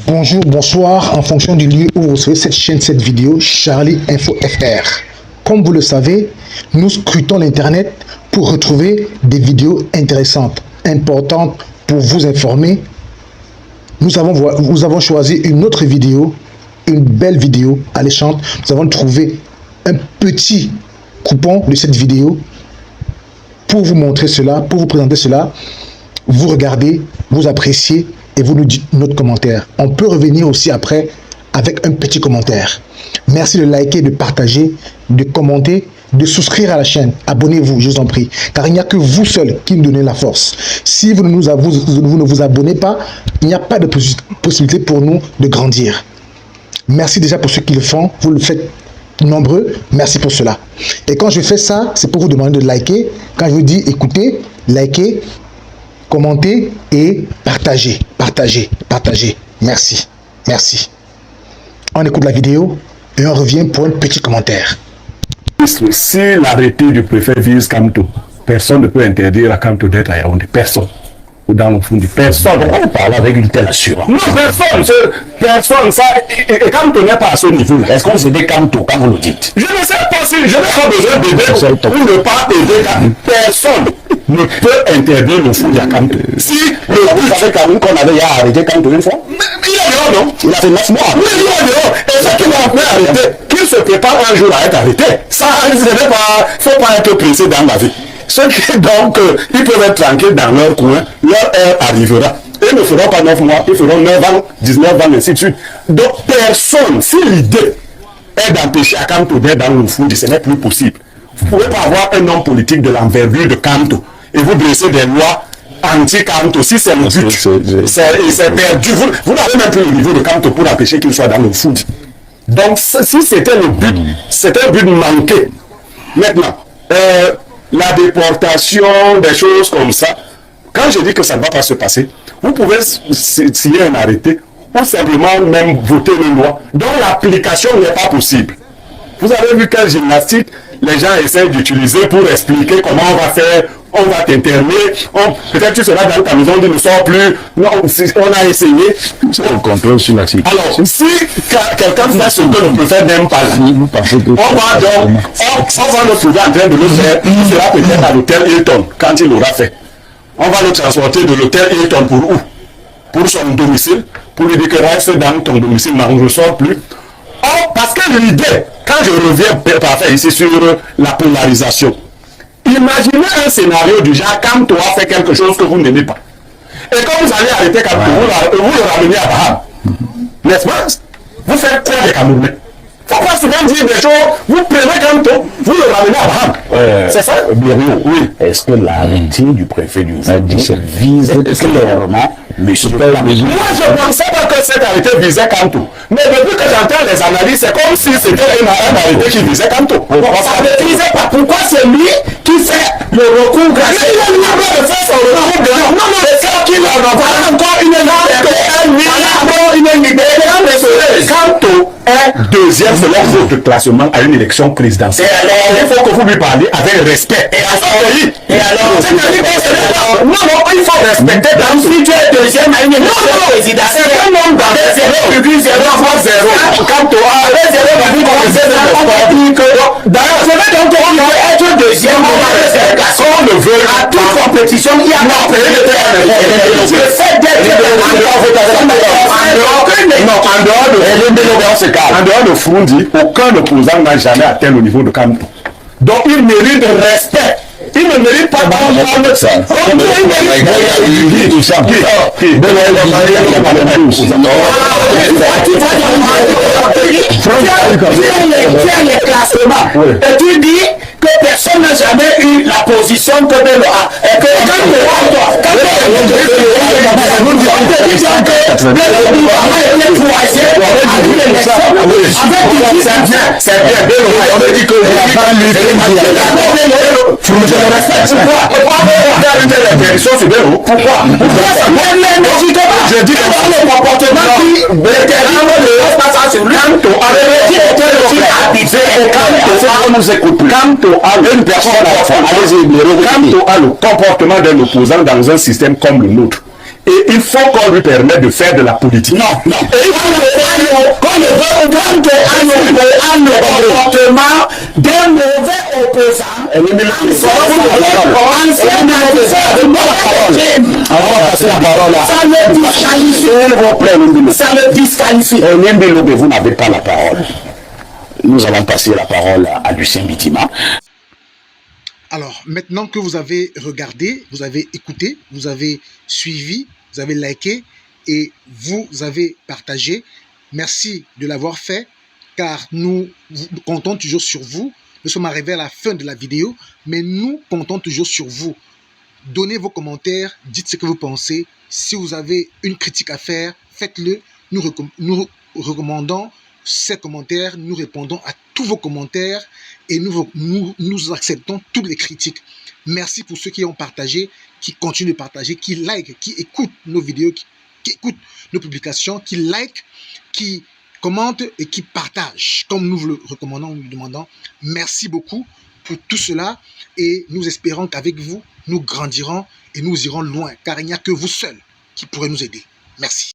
Bonjour, bonsoir, en fonction du lieu où vous recevez cette chaîne, cette vidéo, Charlie Info FR. Comme vous le savez, nous scrutons l'Internet pour retrouver des vidéos intéressantes, importantes pour vous informer. Nous avons choisi une autre vidéo, une belle vidéo alléchante. Nous avons trouvé un petit coupon de cette vidéo pour vous montrer cela, pour vous présenter cela. Vous regardez, vous appréciez et vous nous dites notre commentaire. On peut revenir aussi après avec un petit commentaire. Merci de liker, de partager, de commenter, de souscrire à la chaîne. Abonnez-vous, je vous en prie, car il n'y a que vous seul qui nous donnez la force. Si vous ne vous abonnez pas, il n'y a pas de possibilité pour nous de grandir. Merci déjà pour ceux qui le font. Vous le faites nombreux. Merci pour cela. Et quand je fais ça, c'est pour vous demander de liker. Quand je vous dis écoutez, likez, commentez et partagez. Partagez. Merci. On écoute la vidéo et on revient pour un petit commentaire. Si l'arrêté du préfet vise Kamto, personne ne peut interdire à Kamto d'être à Yaoundé. Personne. Ou dans le fond du personne. On parle avec une telle assurance. Non, personne. Ça, et Kamto n'est pas à ce niveau-là. Est-ce qu'on s'est dit Kamto quand vous le dites? Je ne sais pas si je n'ai pas besoin d'aider pour ne pas aider Kamto. Personne ne peut interdire le foot à Kamto. Si le but savez quand même qu'on avait arrêté Kamto une fois? Mais il est dehors, non? Il a fait 9 mois. Oui, il est dehors. Et ce qui l'a fait arrêter, qu'il se prépare un jour à être arrêté. Ça, il ne faut pas être pressé dans la vie. Ceux qui, donc, ils peuvent être tranquilles dans leur coin, leur heure arrivera. Ils ne feront pas 9 mois, ils feront 9 ans, 19 ans, et ainsi de suite. Donc, personne, si l'idée est d'empêcher à Kamto d'être dans le foot, ce n'est plus possible. Vous ne pouvez pas avoir un homme politique de l'envergure de Kamto et vous dresser des lois anti-Kamto. Si c'est le but, c'est perdu. Vous n'avez même plus le niveau de Kamto pour empêcher qu'il soit dans le foot. Donc, si c'était le but, c'était un but manqué. Maintenant, la déportation, des choses comme ça, quand je dis que ça ne va pas se passer, vous pouvez signer un arrêté ou simplement même voter une loi dont l'application n'est pas possible. Vous avez vu quelle gymnastique les gens essaient d'utiliser pour expliquer comment on va faire, on va t'interner, peut-être tu seras dans ta maison, tu ne sors plus, non, on a essayé. On contrôle sur la situation. Alors, si quelqu'un fait ce que le préfet n'aime pas, on va le trouver en train de le faire, il sera peut-être à l'hôtel Hilton quand il l'aura fait. On va le transporter de l'hôtel Hilton pour où? Pour son domicile, pour lui dire que reste dans ton domicile, mais on ne ressort plus. Parce que l'idée, quand je reviens ici sur la polarisation, imaginez un scénario du genre, Kamto a fait quelque chose que vous n'aimez pas. Et quand vous allez arrêter Kamto, vous le ramenez à Baham. N'est-ce pas? Vous faites quoi des Camerounais? Il ne faut pas souvent dire des choses, vous prenez Kamto, vous le ramenez à Baham. C'est ça? Oui. Est-ce que l'arrêté du préfet du foot vise clairement le super? Moi, je ne pensais pas que cet arrêté visait Kamto. Mais depuis que j'entends les analyses, c'est comme si c'était un arrêté qui visait Kamto. Ça ne visait pas. Pourquoi c'est lui qui fait le recours gratuit? Mais il n'a pas de faire son recours gratuit. Non, c'est ça qu'il a encore une idée. Kamto est deuxième selon votre classement à une élection présidentielle. Il faut que vous lui parliez avec respect. Et alors, non, il faut respecter. Si tu es deuxième à une élection présidentielle, c'est un nombre dans 0,0. Kamto a 0,0. D'ailleurs, je vais donc être deuxième on le veut. À toute compétition, il y a le fait d'être en dehors de Frundi, aucun opposant n'a jamais atteint le niveau de Kamto. Donc il mérite de respect. Il ne mérite pas d'entendre ça. Les classements. Et tu dis que personne n'a jamais eu la position que Bello a. Et que c'est bien, Bello, on a dit que pourquoi? Je dis que le comportement qui Kamto a le comportement d'un opposant dans un système comme le nôtre. Et il faut qu'on lui permette de faire de la politique. Non, non. Et il faut qu'on le veut un comportement d'un mauvais opposant. Ça le disqualifie. Vous n'avez pas la parole. Nous allons passer la parole à Lucien Bitima. Alors, maintenant que vous avez regardé, vous avez écouté, vous avez suivi, vous avez liké et vous avez partagé, merci de l'avoir fait, car nous comptons toujours sur vous. Nous sommes arrivés à la fin de la vidéo, mais nous comptons toujours sur vous. Donnez vos commentaires, dites ce que vous pensez. Si vous avez une critique à faire, faites-le. Nous recommandons ces commentaires, nous répondons à tous vos commentaires et nous acceptons toutes les critiques. Merci pour ceux qui ont partagé, qui continuent de partager, qui like, qui écoutent nos vidéos, qui écoutent nos publications, qui like, qui commentent et qui partagent, comme nous vous le recommandons, nous le demandons. Merci beaucoup pour tout cela et nous espérons qu'avec vous, nous grandirons et nous irons loin, car il n'y a que vous seuls qui pourrez nous aider. Merci.